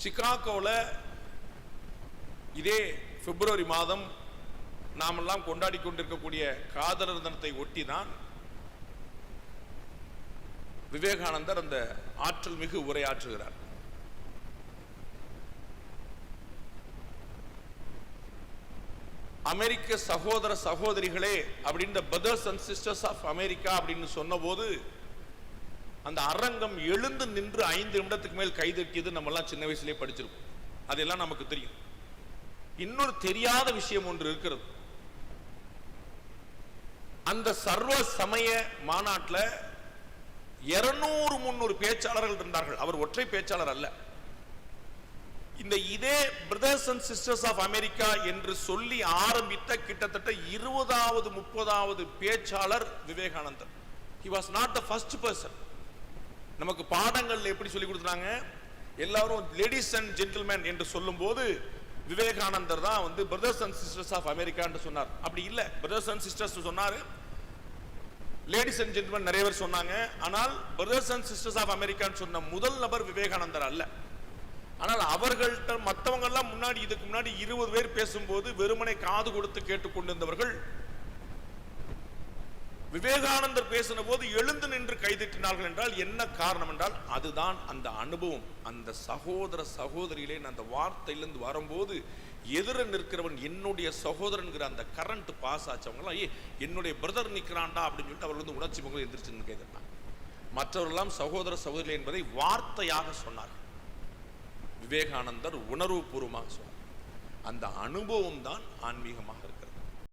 சிகாகோவில் இதே பிப்ரவரி மாதம் நாமெல்லாம் கொண்டாடி கொண்டிருக்கக்கூடிய காதலர் தினத்தை ஒட்டி தான் விவேகானந்தர் அந்த ஆற்றல் மிகு உரையாற்றுகிறார். அமெரிக்க சகோதர சகோதரிகளே அப்படின்ற brothers and sisters of America அப்படின்னு சொன்ன போது அந்த அரங்கம் எழுந்து நின்று 5 நிமிடத்துக்கு மேல் கைதட்டியது நம்ம எல்லாம் சின்ன வயசுலேயே படிச்சிருக்கோம். அதெல்லாம் நமக்கு தெரியும். இன்னொரு தெரியாத விஷயம் ஒன்று இருக்கிறது. அந்த சர்வ சமய மாநாட்டில் 200-300 பேச்சாளர்கள் இருந்தார்கள். அவர் ஒற்றை பேச்சாளர் அல்ல. இந்த இதே brothers and sisters of America என்று சொல்லி ஆரம்பித்த கிட்டத்தட்ட 20வது 30வது பேச்சாளர் விவேகானந்தர். He was not the first person. நமக்கு பாடங்கள்ல எப்படி சொல்லி கொடுத்தாங்க, எல்லாரும் லேடிஸ் அண்ட் ஜென்டில்மேன் என்று சொல்லும் போது விவேகானந்தர் தான் வந்து brothers and sisters of America என்று சொன்னார். அப்படி இல்லை, பிரதர்ஸ் அண்ட் சிஸ்டர்ஸ் சொன்னாரு, லேடிஸ் அண்ட் ஜென்டில்மேன் நிறைய பேர் சொன்னாங்க. ஆனால் பிரதர்ஸ் அண்ட் சிஸ்டர்ஸ் ஆஃப் அமெரிக்கான்னு சொன்ன முதல் நபர் விவேகானந்தர் அல்ல. ஆனால் அவர்கள்ட்ட மற்றவங்க எல்லாம் முன்னாடி இதுக்கு முன்னாடி 20 பேர் பேசும்போது வெறுமனை காது கொடுத்து கேட்டுக்கொண்டிருந்தவர்கள் விவேகானந்தர் பேசின போது எழுந்து நின்று கைதட்டினார்கள். என்றால் என்ன காரணம் என்றால் அதுதான் அந்த அனுபவம். அந்த சகோதர சகோதரிகளே அந்த வார்த்தையிலிருந்து வரும்போது எதிர நிற்கிறவன் என்னுடைய சகோதரன்கிற அந்த கரண்ட் பாஸ் ஆச்சவங்களாம் என்னுடைய பிரதர் நிற்கிறான்டா அப்படின்னு சொல்லிட்டு அவர் வந்து உணர்ச்சி முகம் எந்திரிச்சு கைதட்டினாங்க. மற்றவர்களெல்லாம் சகோதர சகோதரி என்பதை வார்த்தையாக சொன்னார். விவேகானந்தர் உணர்வு பூர்வமாக சொன்னார். அந்த அனுபவம் தான் ஆன்மீகமாக இருக்கு.